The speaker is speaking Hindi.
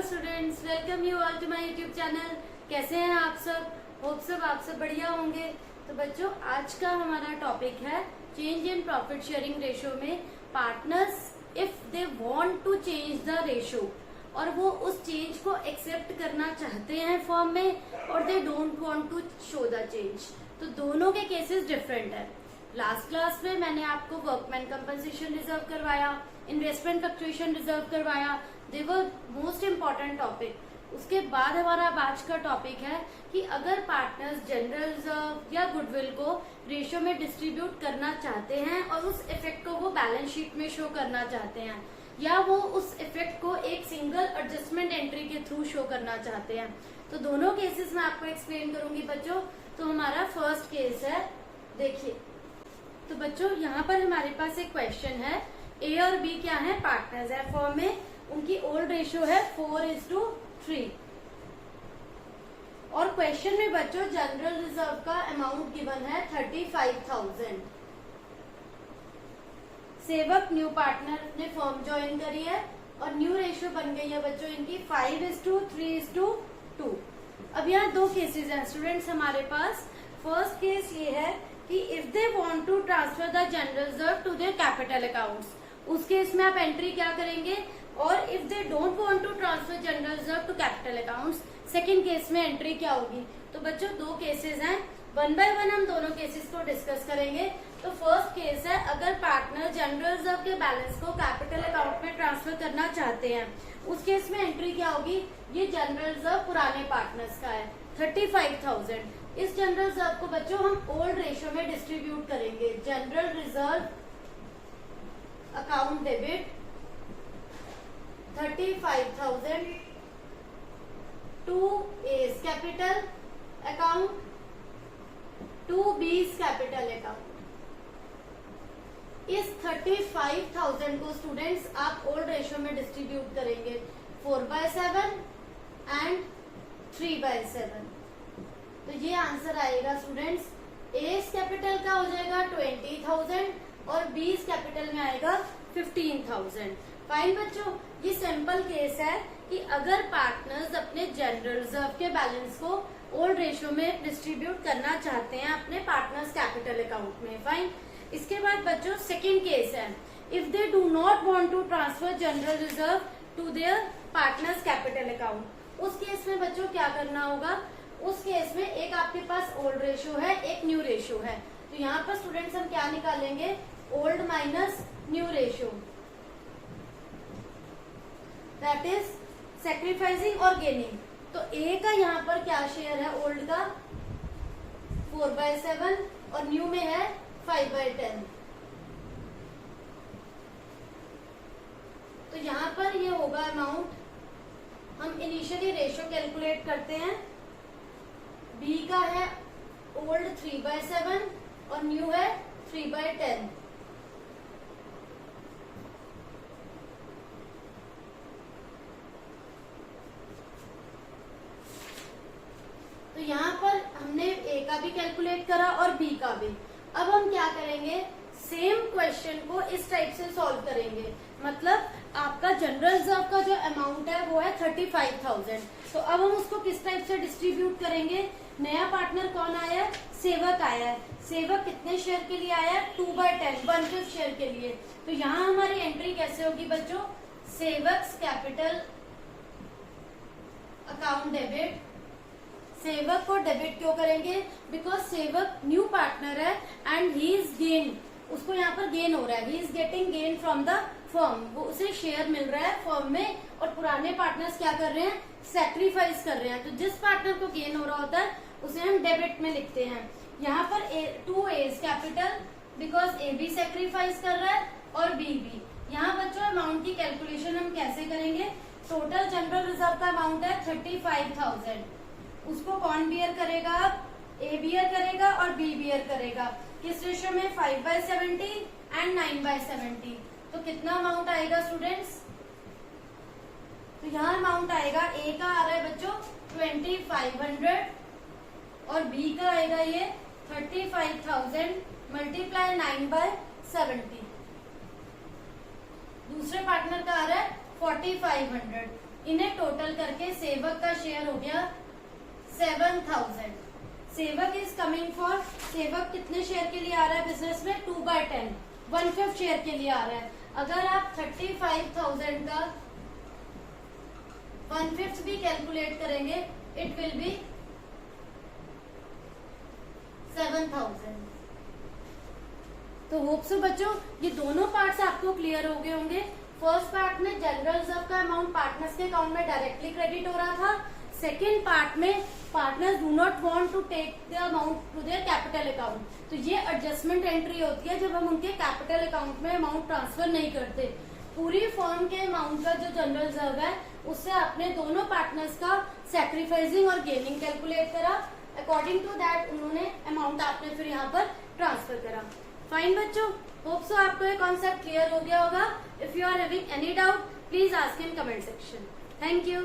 Students, welcome you all to my YouTube channel. कैसे हैं आप सब? होप आप सब बढ़िया होंगे। तो बच्चों, आज का हमारा टॉपिक है change in profit sharing ratio में partners if they want to change the ratio, और वो उस चेंज को एक्सेप्ट करना चाहते हैं फॉर्म में, और they don't want to show the change. तो दोनों के केसेस डिफरेंट है। लास्ट क्लास में मैंने आपको वर्कमैन कंपनसेशन रिजर्व करवाया, इन्वेस्टमेंट फ्लक्चुएशन रिजर्व करवाया, they were most important topic. उसके बाद हमारा आज का टॉपिक है कि अगर पार्टनर्स जनरल रिजर्व या गुडविल को रेशियो में डिस्ट्रीब्यूट करना चाहते हैं और उस इफेक्ट को वो बैलेंस शीट में शो करना चाहते हैं, या वो उस इफेक्ट को एक सिंगल एडजस्टमेंट एंट्री के थ्रू शो करना चाहते हैं, तो दोनों केसेस मैं आपको एक्सप्लेन करूंगी बच्चों। तो हमारा फर्स्ट केस है, देखिए। तो बच्चों, यहाँ पर हमारे पास एक क्वेश्चन है, ए और बी क्या है? पार्टनर्स है फॉर्म में, उनकी ओल्ड रेशियो है 4:3, और क्वेश्चन में बच्चों जनरल रिजर्व का अमाउंट गिवन है 35,000। सेवक न्यू पार्टनर ने फर्म ज्वाइन करी है और न्यू रेशियो बन गई है बच्चों इनकी 5:3:2। अब यहाँ दो केसेस हैं स्टूडेंट्स हमारे पास। फर्स्ट केस ये है कि if they want to transfer the general reserve to their capital accounts, उस केस में आप एंट्री क्या करेंगे? और if they don't want to transfer general reserve to capital accounts, second case में एंट्री क्या होगी? तो बच्चों दो केसेस हैं, वन बाय वन हम दोनों केसेस को डिस्कस करेंगे। तो फर्स्ट केस है, अगर पार्टनर जनरल रिजर्व के बैलेंस को कैपिटल अकाउंट में ट्रांसफर करना चाहते हैं, उस केस में एंट्री क्या होगी? ये जनरल रिजर्व पुराने पार्टनर्स का है 35,000। इस जनरल रिजर्व को बच्चों हम ओल्ड रेशियो में डिस्ट्रीब्यूट करेंगे। General reserve account debit 35,000 to A's capital account to B's capital account. इस 35,000 को स्टूडेंट्स आप ओल्ड रेशियो में डिस्ट्रीब्यूट करेंगे 4/7 एंड 3/7। तो ये आंसर आएगा स्टूडेंट्स, एज कैपिटल का हो जाएगा 20,000 और बीज कैपिटल में आएगा 15,000। फाइन बच्चों, ये सिंपल केस है कि अगर पार्टनर्स अपने जनरल रिजर्व के बैलेंस को ओल्ड रेशियो में डिस्ट्रीब्यूट करना चाहते हैं अपने पार्टनर्स कैपिटल अकाउंट में। फाइन। इसके बाद बच्चों सेकेंड केस है, if they do not want to transfer general reserve to their partners capital account, उस केस में बच्चों क्या करना होगा? उस केस में एक आपके पास ओल्ड रेशियो है, एक न्यू रेशियो है। तो यहाँ पर स्टूडेंट्स हम क्या निकालेंगे? Old minus new ratio, that is sacrificing और गेनिंग। तो ए का यहाँ पर क्या शेयर है? ओल्ड का 4/7 और न्यू में है 5/10। तो यहाँ पर ये होगा अमाउंट, हम इनिशियली रेशियो कैलकुलेट करते हैं। बी का है ओल्ड 3/7 और न्यू है 3/10। तो यहाँ पर हमने ए का भी कैलकुलेट करा और बी का भी। अब हम क्या करेंगे? सेम क्वेश्चन को इस टाइप से सॉल्व करेंगे। मतलब आपका जनरल रिजर्व का जो अमाउंट है वो है 35,000। तो अब हम उसको किस टाइप से डिस्ट्रीब्यूट करेंगे? नया पार्टनर कौन आया है? सेवक आया है। सेवक कितने शेयर के लिए आया है? 2/10, 1/5 शेयर के लिए। तो यहाँ हमारी एंट्री कैसे होगी बच्चों? Sevaks capital account debit. सेवक को डेबिट क्यों करेंगे? बिकॉज सेवक न्यू पार्टनर है एंड ही इज गेन, उसको यहाँ पर गेन हो रहा है, he is getting gain from the firm, वो उसे शेयर मिल रहा है फर्म में, और पुराने पार्टनर्स क्या कर रहे हैं? सेक्रीफाइस कर रहे हैं। तो जिस पार्टनर को गेन हो रहा होता है उसे हम डेबिट में लिखते हैं। यहाँ पर 2 एज कैपिटल, बिकॉज ए भी सेक्रीफाइस कर रहा है और बी भी। यहाँ बच्चों अमाउंट की कैलकुलेशन हम कैसे करेंगे? टोटल जनरल रिजर्व का अमाउंट है 35,000, उसको कौन बियर करेगा? ए बियर करेगा और बी बियर करेगा। किस रेशियो में? 5/70 एंड 9/70। तो कितना अमाउंट आएगा स्टूडेंट्स? तो यहाँ अमाउंट आएगा, ए का आ रहा है बच्चों 2500 और बी का आएगा ये 35,000 मल्टीप्लाई 9/70। दूसरे पार्टनर का आ रहा है 4500। इन्हें टोटल करके सेवक का शेयर हो गया 7000। सेवक इज कमिंग फॉर, सेवक कितने शेयर के लिए आ रहा है बिजनेस में? 2/10, 1/5 शेयर के लिए आ रहा है। अगर आप 35,000 का 1/5 भी कैलकुलेट करेंगे, इट विल बी 7000। तो होप सो बच्चों ये दोनों पार्ट्स आपको क्लियर हो गए होंगे। फर्स्ट पार्ट में जनरल रिजर्व का अमाउंट पार्टनर्स के अकाउंट में डायरेक्टली क्रेडिट हो रहा था। सेकेंड पार्ट में partners do not want to take the amount to their capital account, तो ये एडजस्टमेंट एंट्री होती है जब हम उनके कैपिटल अकाउंट में अमाउंट ट्रांसफर नहीं करते। पूरी फर्म के अमाउंट का जो जनरल रिजर्व है उससे आपने दोनों पार्टनर्स का सैक्रिफाइसिंग और गेनिंग कैलकुलेट करा। अकॉर्डिंग टू दैट उन्होंने अमाउंट आपने फिर यहाँ पर ट्रांसफर करा। फाइन बच्चों, होप सो आपको ये कॉन्सेप्ट क्लियर हो गया होगा। If you are having any doubt please ask in comment section. Thank you.